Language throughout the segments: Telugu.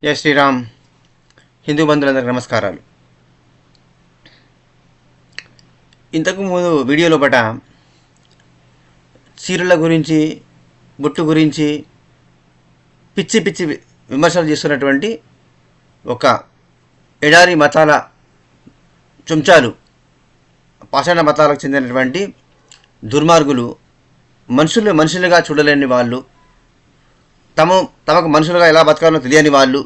జై శ్రీరామ్. హిందూ బంధువులందరికీ నమస్కారాలు. ఇంతకు ముందు వీడియోలో పట చీరల గురించి, బొట్టు గురించి పిచ్చి పిచ్చి విమర్శలు చేస్తున్నటువంటి ఒక ఎడారి మతాల చుంచాలు, పాషాణ మతాలకు చెందినటువంటి దుర్మార్గులు, మనుషులుగా చూడలేని వాళ్ళు, తమకు మనుషులుగా ఎలా బతకాలో తెలియని వాళ్ళు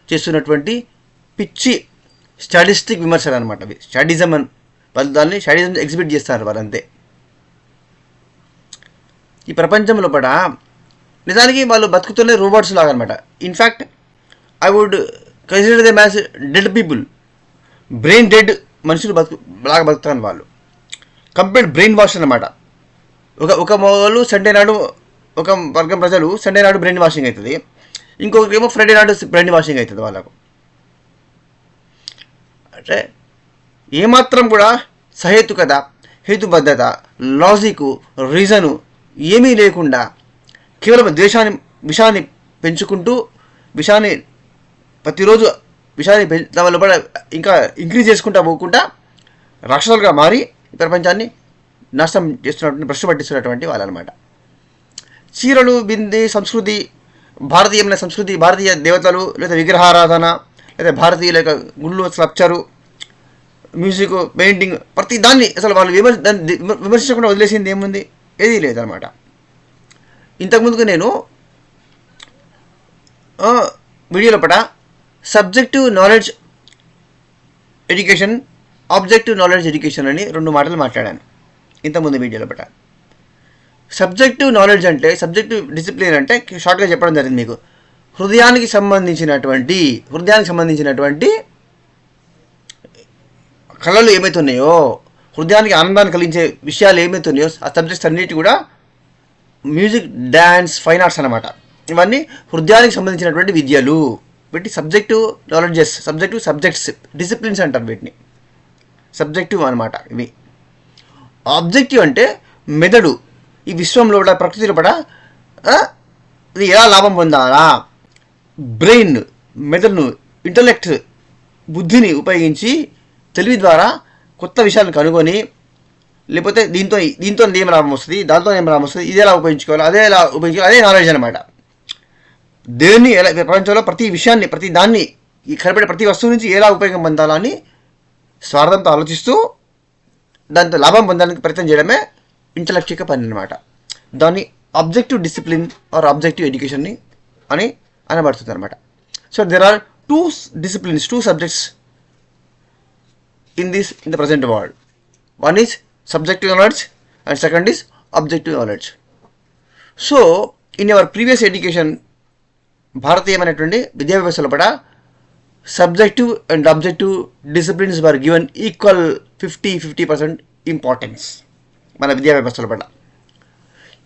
చేస్తున్నటువంటి పిచ్చి స్టాటిస్టిక్ విమర్శలు అనమాట. అవి స్టాటిజం అని వాళ్ళు దాన్ని స్టాటిజం ఎగ్జిబిట్ చేస్తారు వాళ్ళంతే. ఈ ప్రపంచంలో పడ నిజానికి వాళ్ళు బతుకుతున్న రోబోట్స్ లాగా అనమాట. In fact I would consider them as dead people, brain dead మనుషులు లాగా బతుకుతారు వాళ్ళు. కంప్లీట్ బ్రెయిన్ వాష్ అనమాట. ఒక వాళ్ళు సండే నాడు, ఒక వర్గం ప్రజలు సండే నాడు బ్రెయిన్ వాషింగ్ అవుతుంది, ఇంకొకరికేమో ఫ్రైడే నాడు బ్రెయిన్ వాషింగ్ అవుతుంది వాళ్ళకు. అంటే ఏమాత్రం కూడా సహేతుకత, హేతుబద్ధత, లాజిక్, రీజను ఏమీ లేకుండా కేవలం విషాన్ని పెంచుకుంటూ, ప్రతిరోజు విషాన్ని తమ లోపల ఇంకా ఇంక్రీజ్ చేసుకుంటూ పోకుండా రాక్షసులుగా మారి ప్రపంచాన్ని నాశనం చేస్తున్నటువంటి, భ్రష్టు పట్టిస్తున్నటువంటి వాళ్ళనమాట. చీరలు, బింది, సంస్కృతి, భారతీయమైన సంస్కృతి, భారతీయ దేవతలు, లేదా విగ్రహారాధన, లేదా భారతీయుల యొక్క గుళ్ళు, స్కల్ప్చరు, మ్యూజిక్, పెయింటింగ్, ప్రతి దాన్ని అసలు వాళ్ళు విమర్శించకుండా వదిలేసింది ఏముంది? ఏదీ లేదనమాట. ఇంతకుముందుకు నేను వీడియోలో పట subjective knowledge education, objective knowledge education అని 2 మాటలు మాట్లాడాను ఇంతకుముందు వీడియోలో పట. సబ్జెక్టివ్ నాలెడ్జ్ అంటే, సబ్జెక్టివ్ డిసిప్లిన్ అంటే షార్ట్గా చెప్పడం జరిగింది మీకు. హృదయానికి సంబంధించినటువంటి కళలు ఏమైతే ఉన్నాయో, హృదయానికి ఆనందాన్ని కలిగించే విషయాలు ఏమైతే ఉన్నాయో, ఆ సబ్జెక్ట్స్ అన్నిటి కూడా మ్యూజిక్, డ్యాన్స్, ఫైన్ ఆర్ట్స్ అనమాట. ఇవన్నీ హృదయానికి సంబంధించినటువంటి విద్యలు. వీటి సబ్జెక్టివ్ నాలెడ్జెస్, సబ్జెక్ట్స్, డిసిప్లిన్స్ అంటారు వీటిని. సబ్జెక్టివ్ అనమాట ఇవి. ఆబ్జెక్టివ్ అంటే మెదడు. ఈ విశ్వంలో కూడా, ప్రకృతిలో కూడా ఇది ఎలా లాభం పొందాలా, బ్రెయిన్, మెదడును, ఇంటలెక్ట్, బుద్ధిని ఉపయోగించి తెలివి ద్వారా కొత్త విషయాలను కనుగొని, లేకపోతే దీంతో ఏం లాభం వస్తుంది, దాంతో ఏం లాభం వస్తుంది, ఇది ఎలా ఉపయోగించుకోవాలి, అదే నాలెడ్జ్ అనమాట. దేన్ని ఎలా, ప్రపంచంలో ప్రతి విషయాన్ని, ప్రతి దాన్ని, ఈ కనపడే ప్రతి వస్తువు నుంచి ఎలా ఉపయోగం పొందాలని స్వార్థంతో ఆలోచిస్తూ దాంతో లాభం పొందడానికి ప్రయత్నం చేయడమే ఇంటలెక్చువల్ పని అనమాట. దాన్ని objective discipline or objective education అని అనబడుతుంది అనమాట. So there are 2 disciplines, 2 subjects in the present world. One is subjective knowledge and second is objective knowledge. So in our previous education, భారతీయమైనటువంటి విద్యా వ్యవస్థలో పడ subjective and objective disciplines were given equal 50% importance మన విద్యా వ్యవస్థలో పడ.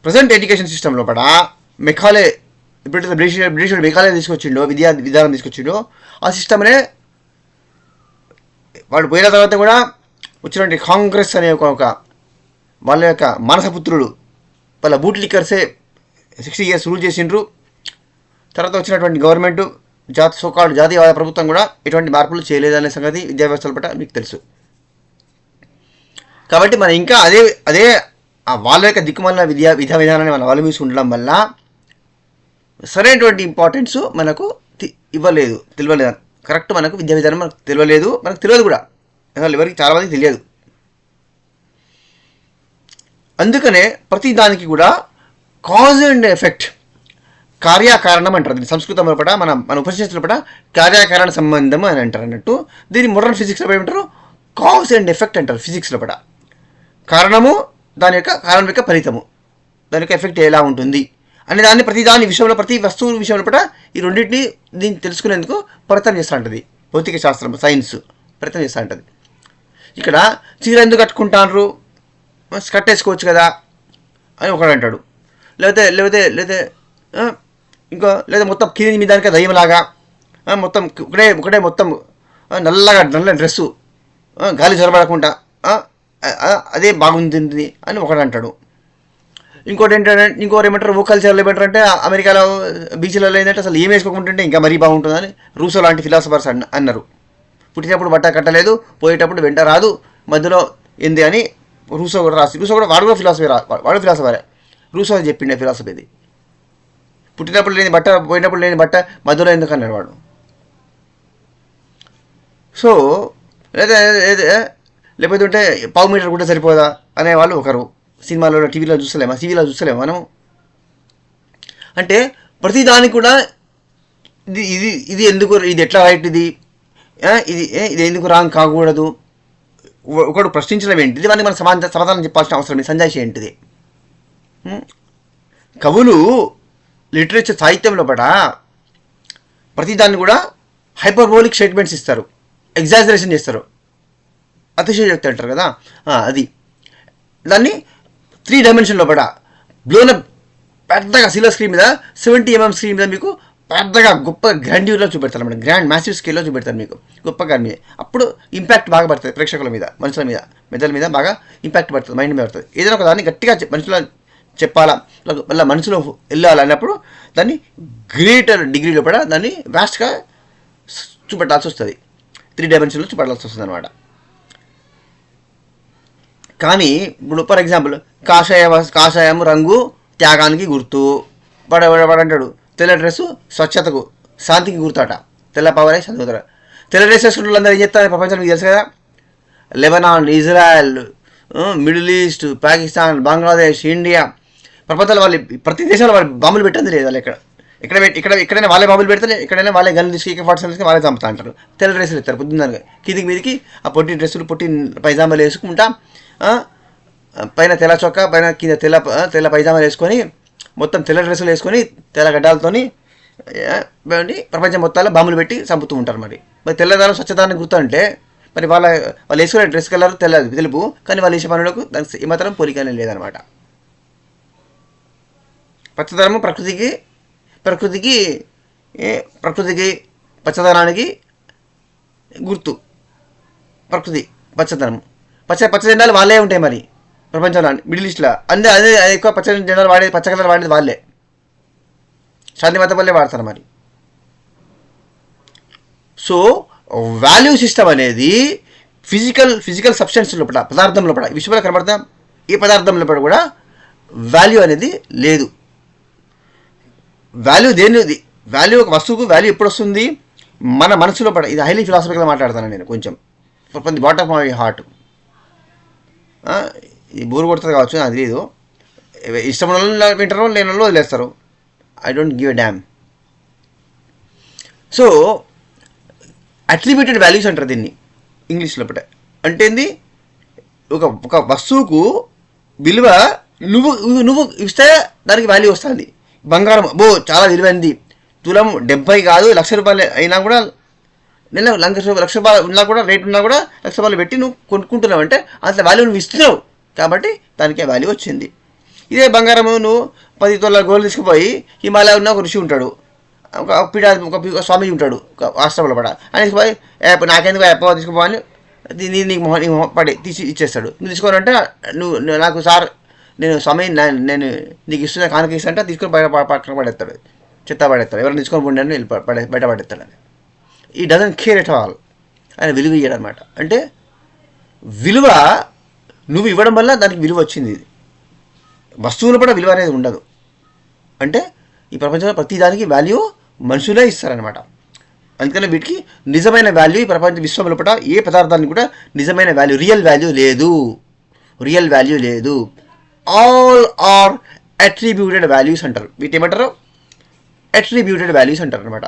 ప్రజెంట్ ఎడ్యుకేషన్ సిస్టంలో పడ మెకాలే, ఎప్పుడైతే బ్రిటిష్ మెకాలే తీసుకొచ్చిండో, విధానం తీసుకొచ్చిండో, ఆ సిస్టమ్నే వాడు పోయిన తర్వాత కూడా వచ్చినటువంటి కాంగ్రెస్ అనే ఒక వాళ్ళ యొక్క మానసపుత్రుడు, వాళ్ళ బూట్ లిక్కర్సే 60 years రూల్ చేసిండ్రు. తర్వాత వచ్చినటువంటి గవర్నమెంట్, జాతీయవాద ప్రభుత్వం కూడా ఎటువంటి మార్పులు చేయలేదనే సంగతి విద్యా వ్యవస్థల పట్ల మీకు తెలుసు. కాబట్టి మనం ఇంకా అదే వాళ్ళ యొక్క దిక్కుమాలిన విద్యా విధానాన్ని మనం అవలంబిస్తూ ఉండడం వల్ల సరైనటువంటి ఇంపార్టెన్స్ మనకు తెలియలేదు. కరెక్ట్, మనకు విద్యా విధానం మనకు తెలియదు కూడా, అసలు ఎవరికి చాలా మందికి తెలియదు. అందుకనే ప్రతి దానికి కూడా కాజ్ అండ్ ఎఫెక్ట్, కార్యకారణం అంటారు దీన్ని. సంస్కృతంలో పట మన ఉపనిషత్తులో పట కార్యకారణ సంబంధం అని అంటారు అన్నట్టు. దీన్ని మోడర్న్ ఫిజిక్స్లో ఏమంటారు? కాజ్ అండ్ ఎఫెక్ట్ అంటారు ఫిజిక్స్లో పట. కారణము, కారణం యొక్క ఫలితము, దాని యొక్క ఎఫెక్ట్ ఎలా ఉంటుంది అనే దాన్ని ప్రతి విషయంలో, ప్రతి వస్తువు విషయంలో పట ఈ రెండింటిని దీన్ని తెలుసుకునేందుకు ప్రయత్నం చేస్తూ ఉంటుంది భౌతిక శాస్త్రం, సైన్స్ ప్రయత్నం చేస్తూ ఉంటుంది. ఇక్కడ చీర ఎందుకు కట్టుకుంటారు, స్కర్ట్ వేసుకోవచ్చు కదా అని ఒకడు అంటాడు. లేకపోతే లేదా మొత్తం కింది మీద దానికి దయ్యంలాగా మొత్తం ఒకటే మొత్తం నల్ల డ్రెస్సు, గాలి చొరబడకుండా అదే బాగుంటుంది అని ఒకడు అంటాడు. ఇంకోటి ఏంటంటే ఇంకోటి ఏమంటారు ఓ కల్చర్లో ఏమంటారు అంటే అమెరికాలో బీచ్లలో ఏంటంటే అసలు ఏం వేసుకోకుంటుంటే ఇంకా మరీ బాగుంటుందని రూసో లాంటి ఫిలాసఫర్స్ అన్నారు. పుట్టినప్పుడు బట్ట కట్టలేదు, పోయేటప్పుడు వెంట రాదు, మధ్యలో ఏంది అని రూసో కూడా రూసో కూడా వాడు కూడా ఫిలాసఫరే. రూసో అని చెప్పిండే ఫిలాసఫీ ఇది. పుట్టినప్పుడు లేని బట్ట, పోయినప్పుడు లేని బట్ట, మధ్యలో ఎందుకు అన్నాడు వాడు. సో లేకపోతే ఉంటే పావు మీటర్ కూడా సరిపోదా అనేవాళ్ళు ఒకరు. సినిమాలో టీవీలో చూస్తలేము మనం. అంటే ప్రతిదానికి కూడా ఇది ఎందుకు, ఇది ఎట్లా రైట్, ఇది ఎందుకు రాంగ్ కాకూడదు, ఒకడు ప్రశ్నించడం ఏంటిది, ఇవన్నీ మనం సమాధానం చెప్పాల్సిన అవసరం, సంజాయిషి ఏంటిది. కవులు లిటరేచర్ సాహిత్యంలో ప్రతిదాన్ని కూడా హైపర్బోలిక్ స్టేట్మెంట్స్ ఇస్తారు, ఎగ్జాజరేషన్ చేస్తారు, అతిశయోక్తి అంటారు కదా, అది. దాన్ని 3 డైమెన్షన్లో బ్లోన్ పెద్దగా సిల్వర్ స్క్రీన్ మీద 70 mm స్క్రీన్ మీద మీకు పెద్దగా గొప్ప గ్రాండ్యూర్లో చూపెడతారు అన్నమాట. గ్రాండ్ మ్యాసివ్ స్కేల్లో చూపెడతారు మీకు గొప్పగా. అప్పుడు ఇంపాక్ట్ బాగా పడుతుంది ప్రేక్షకుల మీద, మనుషుల మీద, మెదల మీద బాగా ఇంపాక్ట్ పడుతుంది, మైండ్ మీద పడుతుంది. ఏదైనా ఒక దాన్ని గట్టిగా మనుషుల చెప్పాలా, మళ్ళీ మనసులో వెళ్ళాలన్నప్పుడు దాన్ని గ్రేటర్ డిగ్రీలో దాన్ని వ్యాస్ట్గా చూపెట్టాల్సి వస్తుంది, 3 డైమెన్షన్లో చూపెట్టాల్సి వస్తుంది అనమాట. కానీ ఇప్పుడు ఫర్ ఎగ్జాంపుల్ కాషాయం రంగు త్యాగానికి గుర్తు, వాడంటాడు. తెల్ల డ్రెస్సు స్వచ్ఛతకు, శాంతికి గుర్తాట. తెల్ల పవరే చదువుతారు. తెల్ల డ్రెస్ వేసుకుంటే అందరూ ఏం చెప్తారు ప్రపంచం మీకు తెలుసు కదా. Lebanon, Israel, middle east, Pakistan, Bangladesh, India, ప్రపంచంలో వాళ్ళు ప్రతి దేశంలో వాళ్ళు బాంబులు పెట్టింది లేదు. వాళ్ళు ఎక్కడైనా వాళ్ళే బాంబులు పెడతారు, ఎక్కడైనా వాళ్ళే గన్లు తీసుకు AK-47 వాళ్ళే చంపుతా అంటారు. తెల్ల డ్రెస్సులు ఇస్తారు పొద్దున్న కిందికి మీదికి, ఆ పొట్టి డ్రెస్సులు పొట్టి పైజామాలు వేసుకుంటా, పైన తెల్ల చొక్కా, పైన కింద తెల్ల పైజామాలు వేసుకొని, మొత్తం తెల్ల డ్రెస్సులు వేసుకొని తెల్ల గడ్డాలతోని ప్రపంచం మొత్తాల్లో బాంబులు పెట్టి చంపుతూ ఉంటారు. మరి తెల్లదానం స్వచ్ఛదానం గుర్తు అంటే మరి వాళ్ళు వేసుకునే డ్రెస్ కలర్ తెలుపు, కానీ వాళ్ళు వేసే పనులకు దానికి ఏమాత్రం పోలికనే లేదనమాట. పచ్చదనము ప్రకృతికి పచ్చదనానికి గుర్తు. ప్రకృతి పచ్చదనము, పచ్చ జెండాలు వాళ్ళే ఉంటాయి మరి ప్రపంచంలో. మిడిల్ ఈస్ట్లో అదే ఎక్కువ పచ్చ జెండాలు వాడేది, పచ్చ కలర్ వాడేది వాళ్ళే, శాంతి మత వల్లే వాడతారు మరి. సో వాల్యూ సిస్టమ్ అనేది ఫిజికల్ సబ్స్టెన్స్ లోపల, పదార్థం లోపల, విశ్వంలో కనబడతాం ఏ పదార్థం లోపల కూడా వాల్యూ అనేది లేదు. వాల్యూ ఒక వస్తువుకు వాల్యూ ఎప్పుడు వస్తుంది, మన మనసులో ఇది హైలీ ఫిలాసఫికల్గా మాట్లాడతాను నేను కొంచెం, from the bottom of my heart. ఇది బోర్ కొడుతుంది కావచ్చు, అది లేదు. ఇష్టం వింటారో లేని వాళ్ళు వదిలేస్తారు. I don't give a dam. So attributed values అంటారు దీన్ని ఇంగ్లీష్లో. అంటే ఏంది, ఒక వస్తువుకు విలువ నువ్వు ఇస్తే దానికి వాల్యూ వస్తుంది. బంగారం చాలా విలువైంది, తులం 70 కాదు ₹1,00,000 అయినా కూడా, ₹1,00,000 ఉన్నా కూడా, రేట్ ఉన్నా కూడా ₹1,00,000 పెట్టి నువ్వు కొనుక్కుంటున్నావు అంటే అసలు వాల్యూ నువ్వు ఇస్తున్నావు కాబట్టి దానికే వాల్యూ వచ్చింది. ఇదే బంగారం నువ్వు 10 తొలాల గోల్డ్ తీసుకుపోయి హిమాలయ ఉన్న ఒక ఋషి ఉంటాడు, ఒక స్వామి ఉంటాడు ఒక ఆశ్రమంలో ఆయన పోయి నాకెందుకు ఎప్ప తీసుకుపోవాలి, నీకు పడి తీసి ఇచ్చేస్తాడు. నువ్వు తీసుకోవాలంటే నువ్వు నాకు సార్ నేను స్వామి నేను నీకు ఇస్తున్న కానుక ఇస్తా తీసుకొని పక్కన పడేస్తాడు, చెత్త పడేస్తాడు. ఎవరైనా తీసుకొని పోండి అని బయట పడేస్తాడు. అని ఈ డజన్ కేర్ ఎట్ ఆల్, ఆయన విలువ ఇయ్యడం అనమాట. అంటే విలువ నువ్వు ఇవ్వడం వల్ల దానికి విలువ వచ్చింది. ఇది వస్తువులు కూడా విలువ అనేది ఉండదు. అంటే ఈ ప్రపంచంలో ప్రతిదానికి వాల్యూ మనుషులే ఇస్తారనమాట. అందుకని వీటికి నిజమైన వాల్యూ ఈ ప్రపంచ విశ్వంలో ఏ పదార్థానికి కూడా నిజమైన వాల్యూ, రియల్ వాల్యూ లేదు. ఆల్ ఆర్ అట్రిబ్యూటెడ్ వాల్యూస్ అంటారు. వీటి ఏమంటారు, అట్రిబ్యూటెడ్ వాల్యూస్ అంటారు అనమాట.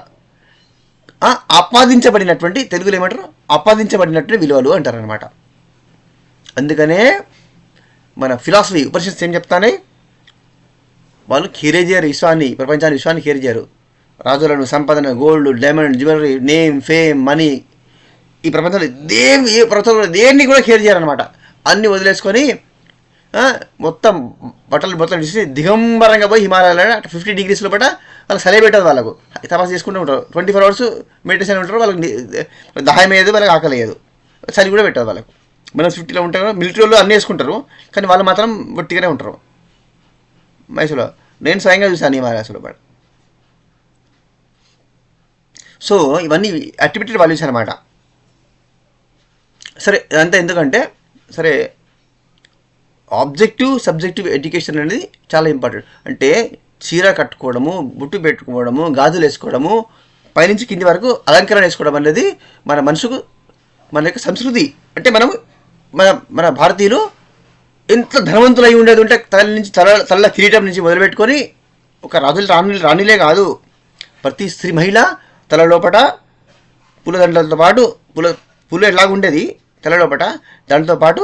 ఆపాదించబడినటువంటి, తెలుగులో ఏమంటారు, ఆపాదించబడినటువంటి విలువలు అంటారు అనమాట. అందుకనే మన ఫిలాసఫీ ఉపనిషత్తు ఏం చెప్తానే, వాళ్ళు ఖేరే చేయరు విశ్వాన్ని, విశ్వాన్ని ఖేరే చేయరు. రాజులను, సంపదను, gold, diamond, jewellery, name, fame, money, ఈ ప్రపంచంలో ప్రపంచంలో దేన్ని కూడా ఖేర్ చేయరనమాట. అన్నీ వదిలేసుకొని మొత్తం బట్టలు తీసి దిగంబరంగా పోయి హిమాలయాలో 50 degrees లోపల వాళ్ళకి సలహా పెట్టదు. వాళ్ళకు తపస్సు చేసుకుంటూ ఉంటారు, 24 hours మెడిటేషన్ ఉంటారు. వాళ్ళకి దాహం వేయదు, వాళ్ళకి ఆకలి వేయదు, చలి కూడా పెట్టదు వాళ్ళకు. -50లో ఉంటారు. మిలిటరీ వాళ్ళు అన్నీ వేసుకుంటారు, కానీ వాళ్ళు మాత్రం ఒట్టిగానే ఉంటారు. మైసూర్లో నేను స్వయంగా చూశాను హిమాలయాస్లో. సో ఇవన్నీ అట్రిబ్యూటెడ్ వాల్యూస్ అనమాట. సరే ఇదంతా ఎందుకంటే సరే ఆబ్జెక్టివ్ సబ్జెక్టివ్ ఎడ్యుకేషన్ అనేది చాలా ఇంపార్టెంట్. అంటే చీర కట్టుకోవడము, బుట్టు పెట్టుకోవడము, గాజులు వేసుకోవడము, పైనుంచి కింది వరకు అలంకరణ వేసుకోవడం అనేది మన మనసుకు మన యొక్క సంస్కృతి. అంటే మనం మన భారతీయులు ఎంత ధనవంతులు అయి ఉండేది ఉంటే తల కిరీటం నుంచి మొదలుపెట్టుకొని ఒక రాణిలే కాదు, ప్రతి స్త్రీ మహిళ తల లోపట పూలదండలతో పాటు పూలు ఎలాగుండేది తల లోపట, దాంతో పాటు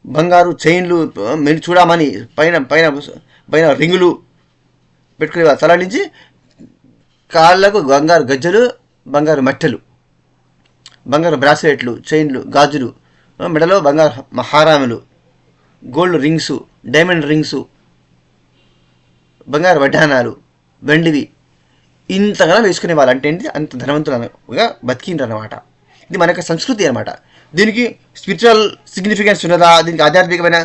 బంగారు చైన్లు మీరు చూడమని పైన పైన పైన రింగులు పెట్టుకునే తల నుంచి కాళ్ళకు బంగారు గజ్జలు, బంగారు మట్టెలు, బంగారు బ్రాస్లెట్లు, చైన్లు, గాజులు, మెడలో బంగారు హారాములు, గోల్డ్ రింగ్సు, డైమండ్ రింగ్సు, బంగారు వడ్డానాలు, వెండివి ఇంతగా వేసుకునే వాళ్ళు. అంటే ఏంటి, అంత ధనవంతులుగా బతికిండ్రు అనమాట. ఇది మన యొక్క సంస్కృతి అనమాట. దీనికి స్పిరిచువల్ సిగ్నిఫికెన్స్ ఉన్నదా, దీనికి ఆధ్యాత్మికమైన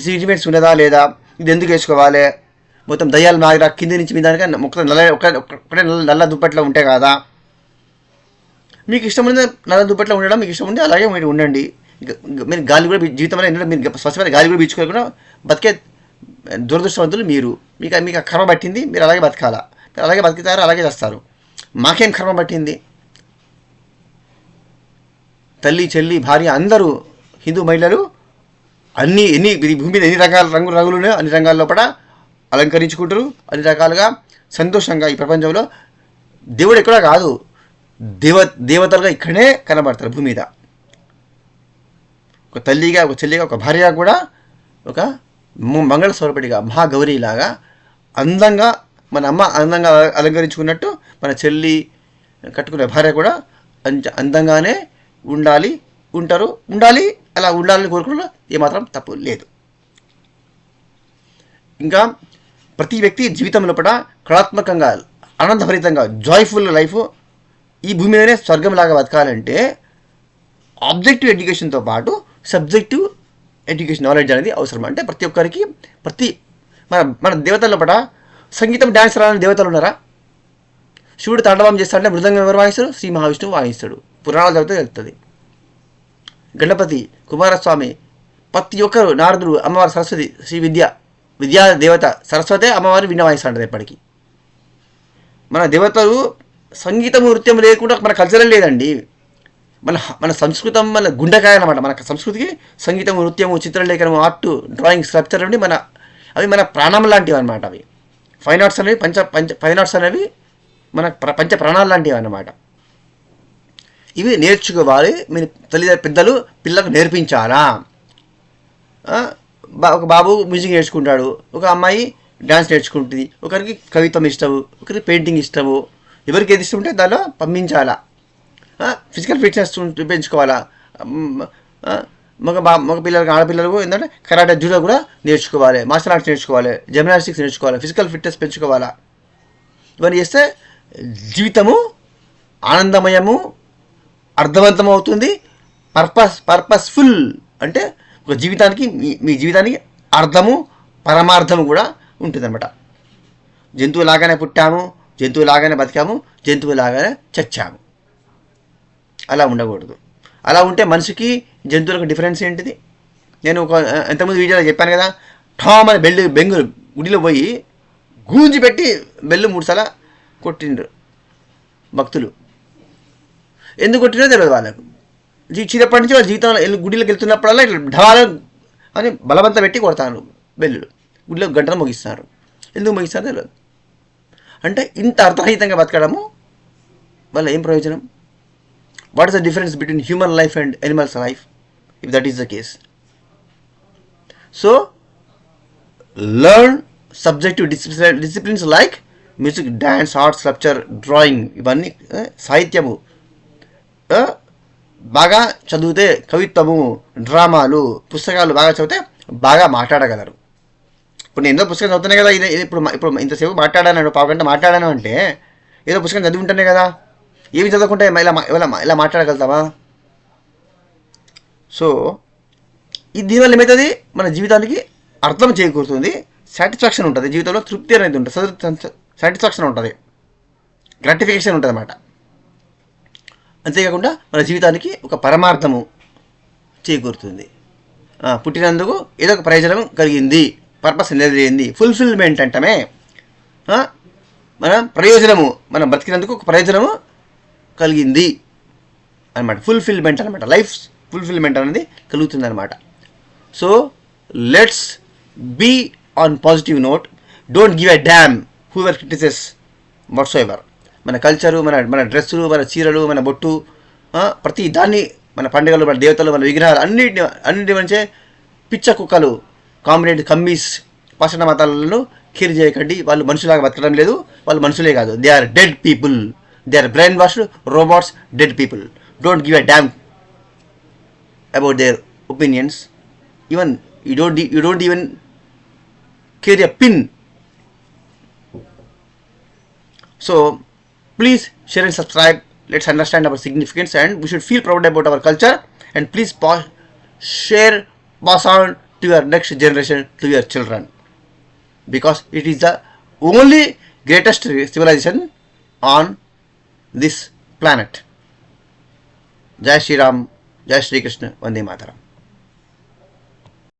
సిగ్నిఫికెన్స్ ఉన్నదా లేదా, ఇది ఎందుకు వేసుకోవాలి, మొత్తం దయ్యాలు నాగిరా కింది నుంచి మీ దానిక ఒకటే నల్ల దుప్పట్లో ఉంటే కాదా, మీకు ఇష్టం ఉంది నల్ల దుప్పట్లో ఉండడం, మీకు ఇష్టం ఉంది అలాగే మీరు ఉండండి. మీరు గాలి కూడా జీవితంలో ఎందుకంటే మీరు స్వచ్ఛమైన గాలి కూడా పీల్చుకోకుండా బతికే దురదృష్టవంతులు మీరు. మీకు ఆ కర్మ పట్టింది, మీరు అలాగే బతకాలా, మీరు అలాగే బతుకుతారు, అలాగే చేస్తారు. మాకేం కర్మ పట్టింది? తల్లి, చెల్లి, భార్య అందరూ హిందూ మహిళలు ఎన్ని భూమి మీద ఎన్ని రకాల రంగులు ఉన్నాయో అన్ని రంగాల లోపల అలంకరించుకుంటారు, అన్ని రకాలుగా సంతోషంగా. ఈ ప్రపంచంలో దేవుడు ఎక్కడా కాదు, దేవతలుగా ఇక్కడే కనబడతారు భూమి మీద. ఒక తల్లిగా, ఒక చెల్లిగా, ఒక భార్యగా కూడా ఒక మంగళ స్వరూపిడిగా మహాగౌరీలాగా అందంగా మన అమ్మ అందంగా అలంకరించుకున్నట్టు మన చెల్లి కట్టుకునే భార్య కూడా అందంగానే ఉండాలి. అలా ఉండాలని కోరుకున్న ఏమాత్రం తప్పు లేదు. ఇంకా ప్రతి వ్యక్తి జీవితం లోపల కళాత్మకంగా, ఆనందభరితంగా, జాయ్ఫుల్ లైఫ్ ఈ భూమి మీదనే స్వర్గంలాగా బతకాలంటే ఆబ్జెక్టివ్ ఎడ్యుకేషన్తో పాటు సబ్జెక్టివ్ ఎడ్యుకేషన్ నాలెడ్జ్ అనేది అవసరం. అంటే ప్రతి ఒక్కరికి మన దేవతల లోపల సంగీతం, డ్యాన్స్ రాని దేవతలు ఉన్నారా? శివుడు తాండవం చేస్తాడంటే మృదంగం ఎవరు వాయిస్తారు? శ్రీ మహావిష్ణువు వాయిస్తాడు. పురాణాలు చదివితే వెళ్తుంది. గణపతి, కుమారస్వామి, ప్రతి ఒక్కరు, నారదుడు, అమ్మవారి సరస్వతి, శ్రీ విద్యా దేవత సరస్వతి అమ్మవారి వీణ వాయిస్తాంటది ఎప్పటికీ. మన దేవతలు సంగీతము, నృత్యం లేకుండా మన కల్చరల్ లేదండి. మన సంస్కృతం మన గుండెకాయ అనమాట. మన సంస్కృతికి సంగీతము, నృత్యము, చిత్రలేఖనము, ఆర్ట్, డ్రాయింగ్, స్కల్ప్చర్ అవి అవి మన ప్రాణం లాంటివి అనమాట. అవి ఫైన్ ఆర్ట్స్ అనేవి ఫైన్ ఆర్ట్స్ అనేవి మన పంచ ప్రాణాలు లాంటివి అన్నమాట. ఇవి నేర్చుకోవాలి. మీరు పెద్దలు పిల్లలకు నేర్పించాలా. ఒక బాబు మ్యూజిక్ నేర్చుకుంటాడు, ఒక అమ్మాయి డ్యాన్స్ నేర్చుకుంటుంది, ఒకరికి కవిత్వం ఇష్టము, ఒకరికి పెయింటింగ్ ఇష్టము. ఎవరికి ఏది ఇష్టం ఉంటే దానిలో పంపించాలా. Physical fitness పెంచుకోవాలా. మగ పిల్లలకు, ఆడపిల్లలకు ఏంటంటే కరాటే, జూడో కూడా నేర్చుకోవాలి, మార్షల్ ఆర్ట్స్ నేర్చుకోవాలి, జిమ్నాస్టిక్స్ నేర్చుకోవాలి, ఫిజికల్ ఫిట్నెస్ పెంచుకోవాలా. ఇవన్నీ చేస్తే జీవితము ఆనందమయము, అర్థవంతం అవుతుంది. పర్పస్ఫుల్ అంటే ఒక జీవితానికి, మీ జీవితానికి అర్థము, పరమార్థము కూడా ఉంటుందన్నమాట. జంతువులాగానే పుట్టాము, జంతువులాగానే బతికాము, జంతువులాగానే చచ్చాము. అలా ఉండకూడదు. అలా ఉంటే మనిషికి జంతువులకు డిఫరెన్స్ ఏంటిది? నేను ఎంతమంది వీడియోలో చెప్పాను కదా, ఠామ్ అని బెంగులు గుడిలో పోయి గూంజి పెట్టి బెల్లు 3 సార్లు కొట్టిండ్రు భక్తులు. ఎందుకు కొట్టినో తెలియదు వాళ్ళకు. చిన్నప్పటి నుంచి వాళ్ళ జీవితంలో గుడిలోకి వెళ్తున్నప్పుడల్లా ఇట్లా ఢాల అని బలవంతం పెట్టి కొడతాను బెల్లులు. గుడిలో గంటలు ముగిస్తారు. ఎందుకు ముగిస్తారో తెలియదు. అంటే ఇంత అర్థరహితంగా బతకడము వల్ల ఏం ప్రయోజనం? What is the difference between human life and animals life if that is the case? So learn subjective disciplines like music, dance, art, sculpture, drawing. ఇవన్నీ సాహిత్యము బాగా చదివితే, కవిత్వము, డ్రామాలు, పుస్తకాలు బాగా చదివితే బాగా మాట్లాడగలరు. ఇప్పుడు నేను ఏదో పుస్తకం చదువుతున్నాయి కదా, ఇప్పుడు ఇంతసేపు మాట్లాడాను, 1/2 గంట మాట్లాడాను అంటే ఏదో పుస్తకం చదివి ఉంటేనే కదా. ఏమి చదవకుంటే ఇలా మాట్లాడగలుగుతావా? సో దీనివల్ల ఏమవుతుంది, మన జీవితానికి అర్థం చేకూరుతుంది, సాటిస్ఫాక్షన్ ఉంటుంది, జీవితంలో తృప్తి అనేది ఉంటుంది, సాటిస్ఫాక్షన్ ఉంటుంది, గ్రాటిఫికేషన్ ఉంటుంది అన్నమాట. అంతేకాకుండా మన జీవితానికి ఒక పరమార్థము చేకూరుతుంది. పుట్టినందుకు ఏదో ఒక ప్రయోజనం కలిగింది, పర్పస్ నెరవేరింది, ఫుల్ఫిల్మెంట్ అంటమే. మన ప్రయోజనము, మనం బతికినందుకు ఒక ప్రయోజనము కలిగింది అనమాట. ఫుల్ఫిల్మెంట్ అనమాట, లైఫ్ ఫుల్ఫిల్మెంట్ అనేది కలుగుతుంది అనమాట. So let's be on positive note. Don't give a damn whoever criticize whatsoever. మన కల్చరు, మన డ్రెస్సులు, మన చీరలు, మన బొట్టు, ప్రతి దాన్ని, మన పండుగలు, మన దేవతలు, మన విగ్రహాలు అన్నింటి నుంచే పిచ్చ కుక్కలు, కామ్రేడ్ కమ్మీస్, పాషాణ మతాలను కేర్ చేయకండి. వాళ్ళు మనుషులాగా బతకడం లేదు, వాళ్ళు మనుషులే కాదు, they are dead people, they are brainwashed robots, dead people. Don't give a damn about their opinions. Even you don't even care a pin. So please share and subscribe. Let's understand our significance and we should feel proud about our culture. And please share, pass on to your next generation, to your children, because it is the only greatest civilization on this planet. Jai Shri Ram, Jai Shri Krishna, Vande Mataram.